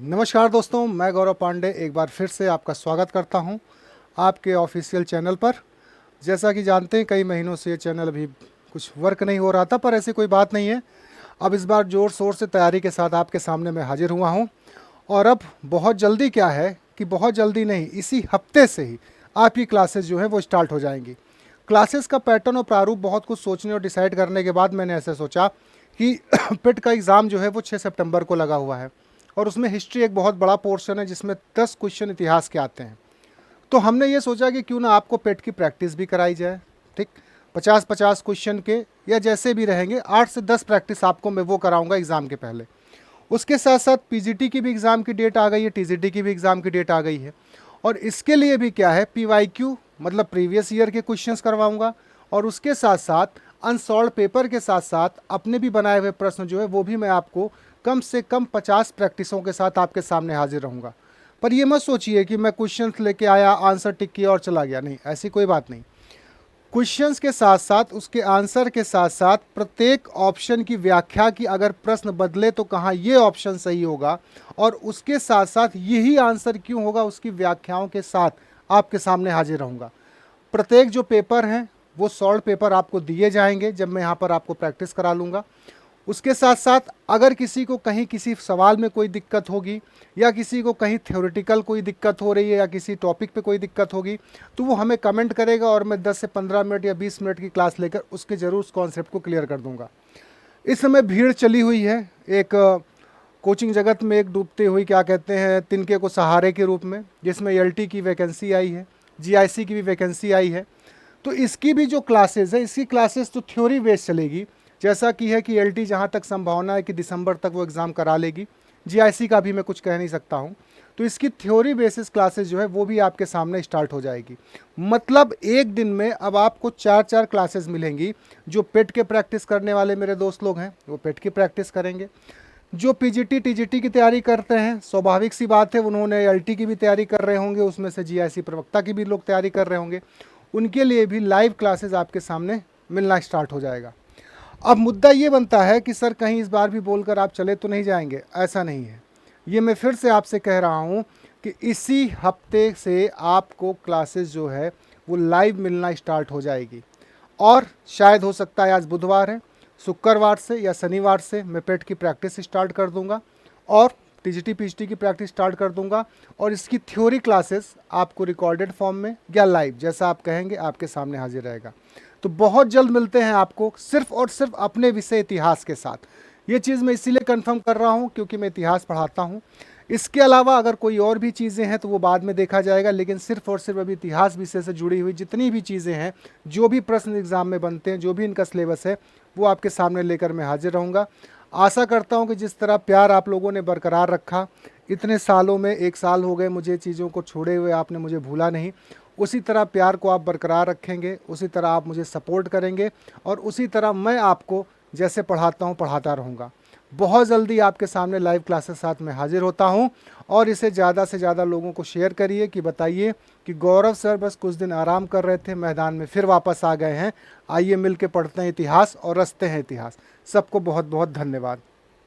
नमस्कार दोस्तों, मैं गौरव पांडे एक बार फिर से आपका स्वागत करता हूं आपके ऑफिशियल चैनल पर। जैसा कि जानते हैं कई महीनों से ये चैनल अभी कुछ वर्क नहीं हो रहा था, पर ऐसी कोई बात नहीं है। अब इस बार ज़ोर शोर से तैयारी के साथ आपके सामने मैं हाजिर हुआ हूं। और अब बहुत जल्दी क्या है कि बहुत जल्दी नहीं, इसी हफ्ते से ही आपकी क्लासेस जो हैं वो स्टार्ट हो जाएंगी। क्लासेस का पैटर्न और प्रारूप बहुत कुछ सोचने और डिसाइड करने के बाद मैंने ऐसे सोचा कि पिट का एग्ज़ाम जो है वो 6 सितंबर को लगा हुआ है और उसमें हिस्ट्री एक बहुत बड़ा पोर्शन है जिसमें 10 क्वेश्चन इतिहास के आते हैं। तो हमने ये सोचा कि क्यों ना आपको पेट की प्रैक्टिस भी कराई जाए। ठीक, 50-50 क्वेश्चन के या जैसे भी रहेंगे 8 से 10 प्रैक्टिस आपको मैं वो कराऊंगा एग्ज़ाम के पहले। उसके साथ साथ पीजीटी की भी एग्ज़ाम की डेट आ गई है, टीजीटी की भी एग्ज़ाम की डेट आ गई है। और इसके लिए भी क्या है, पीवाईक्यू मतलब प्रीवियस ईयर के क्वेश्चंस करवाऊंगा और उसके साथ साथ अनसॉल्व पेपर के साथ साथ अपने भी बनाए हुए प्रश्न जो है वो भी मैं आपको कम से कम 50 प्रैक्टिसों के साथ आपके सामने हाजिर रहूँगा। पर ये मत सोचिए कि मैं क्वेश्चंस लेके आया, आंसर टिक किया और चला गया, नहीं, ऐसी कोई बात नहीं। क्वेश्चंस के साथ साथ उसके आंसर के साथ साथ प्रत्येक ऑप्शन की व्याख्या की, अगर प्रश्न बदले तो कहाँ ये ऑप्शन सही होगा और उसके साथ साथ यही आंसर क्यों होगा उसकी व्याख्याओं के साथ आपके सामने हाजिर रहूँगा। प्रत्येक जो पेपर हैं वो सॉल्व पेपर आपको दिए जाएंगे जब मैं यहाँ पर आपको प्रैक्टिस करा लूँगा। उसके साथ साथ अगर किसी को कहीं किसी सवाल में कोई दिक्कत होगी या किसी को कहीं थ्योरेटिकल कोई दिक्कत हो रही है या किसी टॉपिक पे कोई दिक्कत होगी तो वो हमें कमेंट करेगा और मैं 10 से 15 मिनट या 20 मिनट की क्लास लेकर उसके ज़रूर उस कॉन्सेप्ट को क्लियर कर दूंगा। इस समय भीड़ चली हुई है एक कोचिंग जगत में, एक डूबते हुई क्या कहते हैं तिनके को सहारे के रूप में, जिसमें एलटी की वैकेंसी आई है, जीआईसी की भी वैकेंसी आई है। तो इसकी भी जो क्लासेस है, इसकी क्लासेस तो थ्योरी बेस्ड चलेगी, जैसा कि है कि एलटी जहाँ तक संभावना है कि दिसंबर तक वो एग्ज़ाम करा लेगी। जीआईसी का भी मैं कुछ कह नहीं सकता हूँ। तो इसकी थ्योरी बेसिस क्लासेस जो है वो भी आपके सामने स्टार्ट हो जाएगी। मतलब एक दिन में अब आपको 4-4 क्लासेस मिलेंगी। जो पेट के प्रैक्टिस करने वाले मेरे दोस्त लोग हैं वो पेट की प्रैक्टिस करेंगे। जो पीजीटी टीजीटी की तैयारी करते हैं, स्वाभाविक सी बात है उन्होंने एलटी की भी तैयारी कर रहे होंगे, उसमें से जीआईसी प्रवक्ता की भी लोग तैयारी कर रहे होंगे, उनके लिए भी लाइव क्लासेस आपके सामने मिलना स्टार्ट हो जाएगा। अब मुद्दा ये बनता है कि सर कहीं इस बार भी बोलकर आप चले तो नहीं जाएंगे, ऐसा नहीं है। ये मैं फिर से आपसे कह रहा हूँ कि इसी हफ्ते से आपको क्लासेस जो है वो लाइव मिलना स्टार्ट हो जाएगी। और शायद हो सकता है आज बुधवार है, शुक्रवार से या शनिवार से मैं पेट की प्रैक्टिस स्टार्ट कर दूंगा और टीजीटी पीजीटी की प्रैक्टिस स्टार्ट कर दूंगा। और इसकी थ्योरी क्लासेस आपको रिकॉर्डेड फॉर्म में या लाइव जैसा आप कहेंगे आपके सामने हाजिर रहेगा। तो बहुत जल्द मिलते हैं आपको सिर्फ और सिर्फ अपने विषय इतिहास के साथ। ये चीज़ मैं इसीलिए कंफर्म कर रहा हूँ क्योंकि मैं इतिहास पढ़ाता हूँ। इसके अलावा अगर कोई और भी चीज़ें हैं तो वो बाद में देखा जाएगा, लेकिन सिर्फ और सिर्फ अभी इतिहास विषय से जुड़ी हुई जितनी भी चीज़ें हैं, जो भी प्रश्न एग्ज़ाम में बनते हैं, जो भी इनका सिलेबस है, वो आपके सामने लेकर मैं हाजिर रहूँगा। आशा करता हूँ कि जिस तरह प्यार आप लोगों ने बरकरार रखा, इतने सालों में 1 साल हो गए मुझे चीज़ों को छोड़े हुए, आपने मुझे भूला नहीं, उसी तरह प्यार को आप बरकरार रखेंगे, उसी तरह आप मुझे सपोर्ट करेंगे और उसी तरह मैं आपको जैसे पढ़ाता हूँ पढ़ाता रहूँगा। बहुत जल्दी आपके सामने लाइव क्लासेस साथ में हाजिर होता हूँ और इसे ज़्यादा से ज़्यादा लोगों को शेयर करिए कि बताइए कि गौरव सर बस कुछ दिन आराम कर रहे थे, मैदान में फिर वापस आ गए हैं। आइए मिल के पढ़ते हैं इतिहास और रचते हैं इतिहास। सबको बहुत बहुत धन्यवाद।